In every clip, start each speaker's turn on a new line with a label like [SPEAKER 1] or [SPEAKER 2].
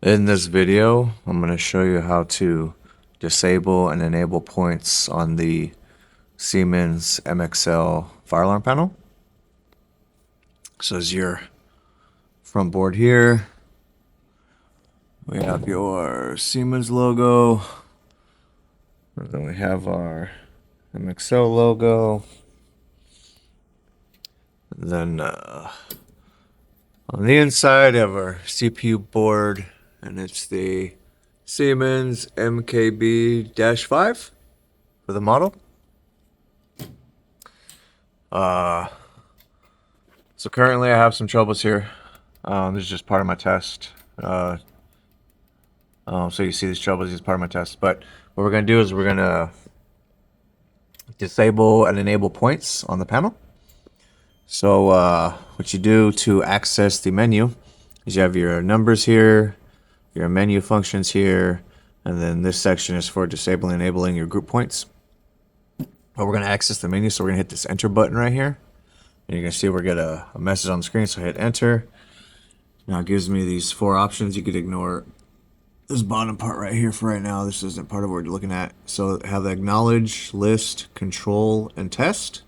[SPEAKER 1] In this video, I'm going to show you how to disable and enable points on the Siemens MXL fire alarm panel. So as your front board here, we have your Siemens logo, and then we have our MXL logo. And then on the inside, we have our CPU board, and it's the Siemens MKB-5 for the model. So currently I have some troubles here. This is just part of my test. So you see these troubles as part of my test. But what we're going to do is we're going to disable and enable points on the panel. So what you do to access the menu is you have your numbers here, your menu functions here, and then this section is for disabling and enabling your group points. But we're going to access the menu, so we're going to hit this enter button right here. And you're going to see we're going to get a message on the screen, so hit enter. Now it gives me these four options. You could ignore this bottom part right here for right now. This isn't part of what we're looking at. So have the acknowledge, list, control, and test.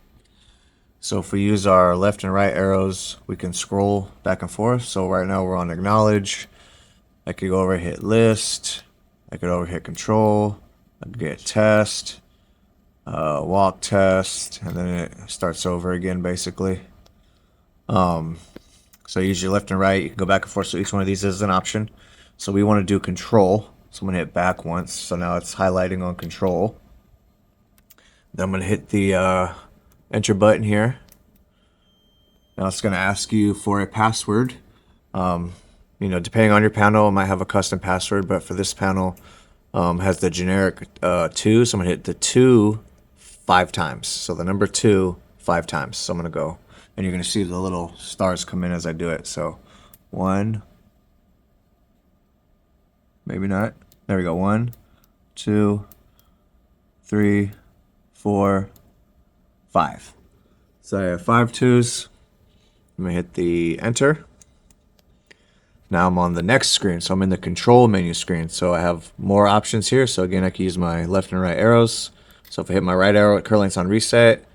[SPEAKER 1] So if we use our left and right arrows, we can scroll back and forth. So right now we're on acknowledge. I could go over and hit list. I could over hit control. I could get test, walk test, and then it starts over again basically. So use your left and right. You can go back and forth. So each one of these is an option. So we want to do control. So I'm going to hit back once. So now it's highlighting on control. Then I'm going to hit the enter button here. Now it's going to ask you for a password. Depending on your panel, it might have a custom password, but for this panel, has the generic 2. So I'm going to hit the 2 5 times. So the number 2 5 times. So I'm going to go, and you're going to see the little stars come in as I do it. So 1, maybe not. There we go. 1, 2, 3, 4, 5. So I have 5 2s. I'm going to hit the enter. Now I'm on the next screen. So I'm in the control menu screen. So I have more options here. So again, I can use my left and right arrows. So if I hit my right arrow, it curling's on reset.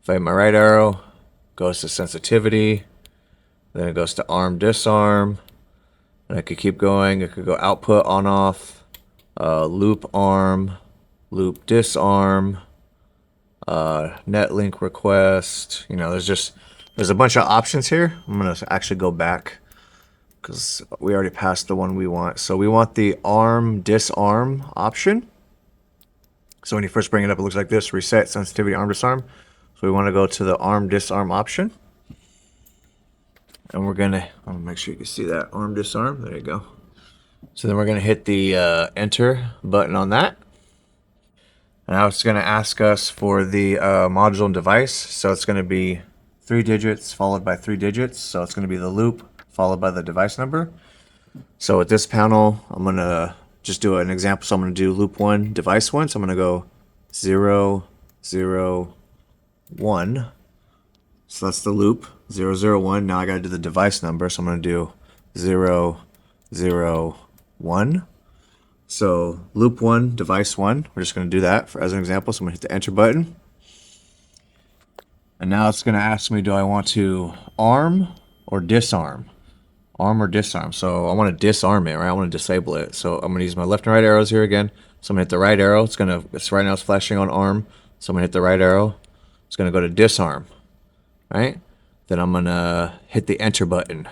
[SPEAKER 1] If I hit my right arrow, it goes to sensitivity. Then it goes to arm disarm. And I could keep going. It could go output on off, loop arm, loop disarm, net link request. There's a bunch of options here. I'm going to actually go back because we already passed the one we want. So we want the arm disarm option. So when you first bring it up, it looks like this: reset, sensitivity, arm disarm. So we want to go to the arm disarm option. And we're going to make sure you can see that arm disarm. There you go. So then we're going to hit the enter button on that. And now it's going to ask us for the module and device. So it's going to be 3 digits followed by 3 digits. So it's going to be the loop followed by the device number. So with this panel, I'm going to just do an example. So I'm going to do loop 1, device 1. So I'm going to go 0, 0, 1. So that's the loop, 0, 0, 1. Now I got to do the device number. So I'm going to do 0, 0, 1. So loop 1, device 1. We're just going to do that as an example. So I'm going to hit the enter button. And now it's going to ask me, do I want to arm or disarm? Arm or disarm. So I want to disarm it, right? I want to disable it. So I'm going to use my left and right arrows here again. So I'm going to hit the right arrow. It's right now it's flashing on arm. So I'm going to hit the right arrow. It's going to go to disarm, right? Then I'm going to hit the enter button.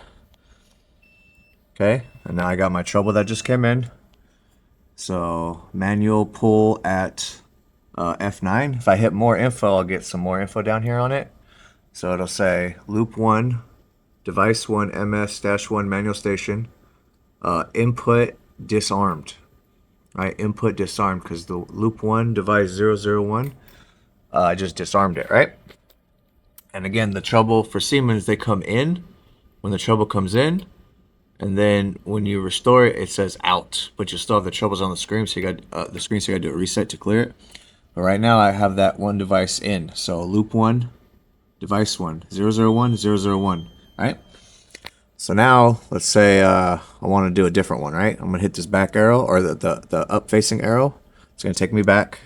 [SPEAKER 1] Okay. And now I got my trouble that just came in. So manual pull at F9. If I hit more info, I'll get some more info down here on it. So it'll say loop 1, device 1, MS-1 manual station, input disarmed. Right, input disarmed, because the loop 1, device 001, I just disarmed it, right? And again, the trouble for Siemens, they come in when the trouble comes in. And then when you restore it, it says out, but you still have the troubles on the screen, so you got so you got to do a reset to clear it. But right now I have that one device in. So loop 1, device 1, 001, 001, right? So now, let's say I want to do a different one, right? I'm going to hit this back arrow, or the up-facing arrow. It's going to take me back.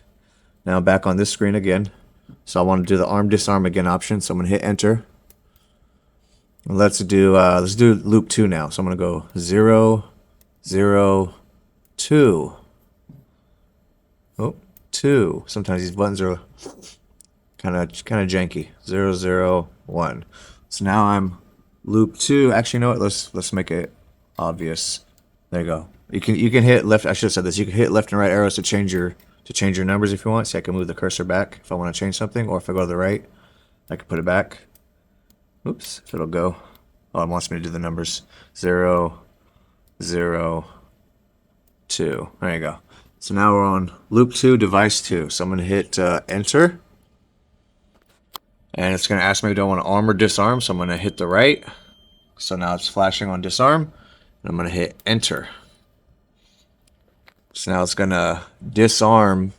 [SPEAKER 1] Now back on this screen again. So I want to do the arm disarm again option. So I'm going to hit enter. Let's do loop 2 now. So I'm going to go 0, 0, 2. Oh, 2. Sometimes these buttons are kind of janky. 0, 0, 1. So now I'm loop 2. Actually, you know what? Let's make it obvious. There you go. You can hit left. I should have said this. You can hit left and right arrows to change your numbers if you want. See, I can move the cursor back if I want to change something, or if I go to the right, I can put it back. Oops, if it'll go. Oh, it wants me to do the numbers. 0, 0, 2. There you go. So now we're on loop 2, device 2. So I'm going to hit enter. And it's going to ask me, do I want to arm or disarm? So I'm going to hit the right. So now it's flashing on disarm. And I'm going to hit enter. So now it's going to disarm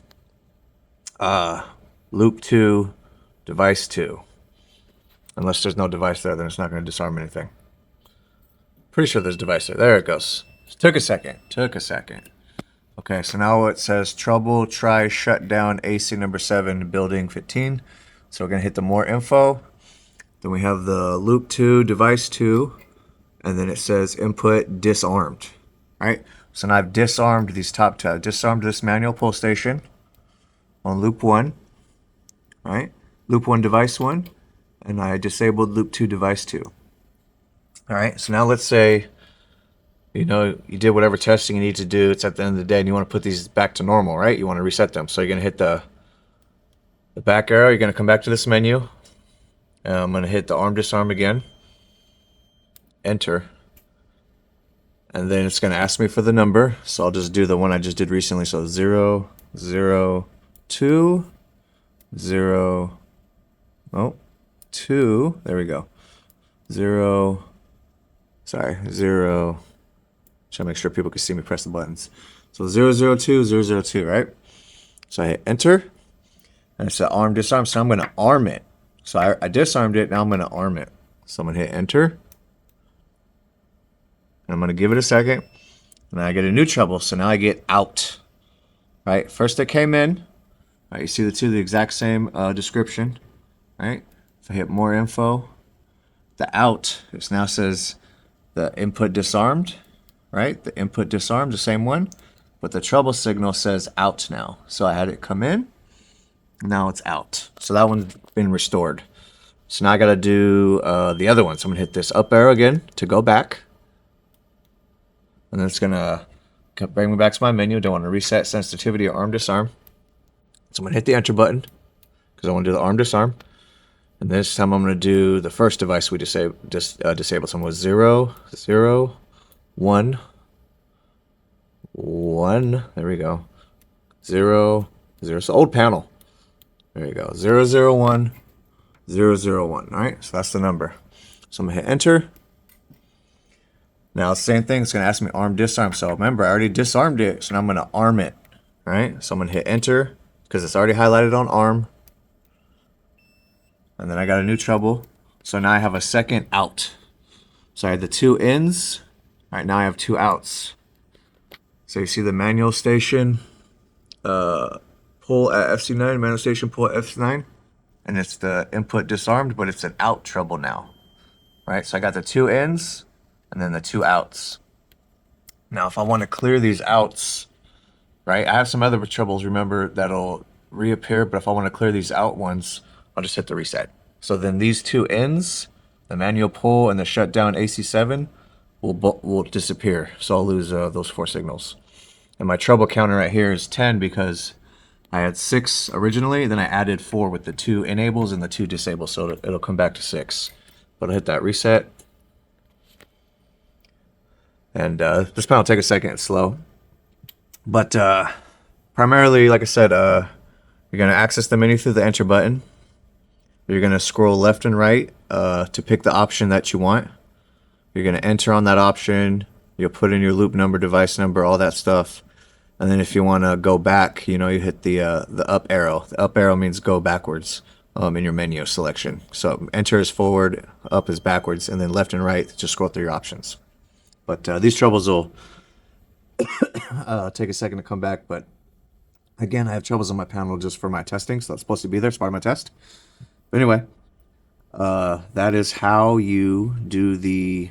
[SPEAKER 1] loop 2, device 2. Unless there's no device there, then it's not going to disarm anything. Pretty sure there's a device there. There it goes. Took a second. Okay, so now it says trouble, try shut down AC number 7, building 15. So we're going to hit the more info. Then we have the loop 2, device 2. And then it says input disarmed. All right, so now I've disarmed these top two. I've disarmed this manual pull station on loop 1. All right, loop 1, device 1. And I disabled loop 2, device 2. All right, so now let's say, you did whatever testing you need to do. It's at the end of the day, and you want to put these back to normal, right? You want to reset them. So you're going to hit the back arrow. You're going to come back to this menu. I'm going to hit the arm disarm again. Enter. And then it's going to ask me for the number. So I'll just do the one I just did recently. So 0, 0, 2, 0, 2. There we go. 0. Sorry, 0. Trying to make sure people can see me press the buttons. So 002, 002, right? So I hit enter. And it's an arm disarm. So I'm going to arm it. So I disarmed it. Now I'm going to arm it. So I'm going to hit enter. And I'm going to give it a second. And I get a new trouble. So now I get out. Right? First it came in. Right? You see the two, the exact same description. Right? If I hit more info, the out, it now says the input disarmed. Right? The input disarmed, the same one. But the trouble signal says out now. So I had it come in. Now it's out. So that one's been restored. So now I got to do the other one. So I'm going to hit this up arrow again to go back. And then it's going to bring me back to my menu. Don't want to reset sensitivity or arm disarm. So I'm going to hit the enter button because I want to do the arm disarm. And this time I'm going to do the first device we disabled. So I'm with 0, 0, 1, 1. There we go. 0, 0. So old panel. There you go. 001, 001. All right. So that's the number. So I'm going to hit enter. Now, same thing. It's going to ask me arm disarm. So remember, I already disarmed it. So now I'm going to arm it. All right. So I'm going to hit enter because it's already highlighted on arm. And then I got a new trouble. So now I have a second out. So I had the 2 ins. All right. Now I have 2 outs. So you see the manual station pull at FC9, manual station pull at F9. And it's the input disarmed, but it's an out trouble now. All right. So I got the 2 ins. And then the 2 outs. Now, if I want to clear these outs, right? I have some other troubles, remember, that'll reappear. But if I want to clear these out ones, I'll just hit the reset. So then these 2 ends, the manual pull and the shutdown AC7, will disappear. So I'll lose those 4 signals. And my trouble counter right here is 10 because I had 6 originally. Then I added 4 with the 2 enables and the 2 disables. So it'll come back to 6. But I'll hit that reset. And this panel will take a second, it's slow. But primarily, like I said, you're going to access the menu through the enter button. You're going to scroll left and right to pick the option that you want. You're going to enter on that option. You'll put in your loop number, device number, all that stuff. And then if you want to go back, you hit the up arrow. The up arrow means go backwards. in your menu selection. So enter is forward, up is backwards, and then left and right, just scroll through your options. But these troubles will take a second to come back. But again, I have troubles on my panel just for my testing, so that's supposed to be there. It's part of my test. But anyway, that is how you do the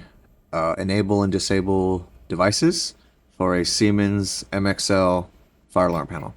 [SPEAKER 1] enable and disable devices for a Siemens MXL fire alarm panel.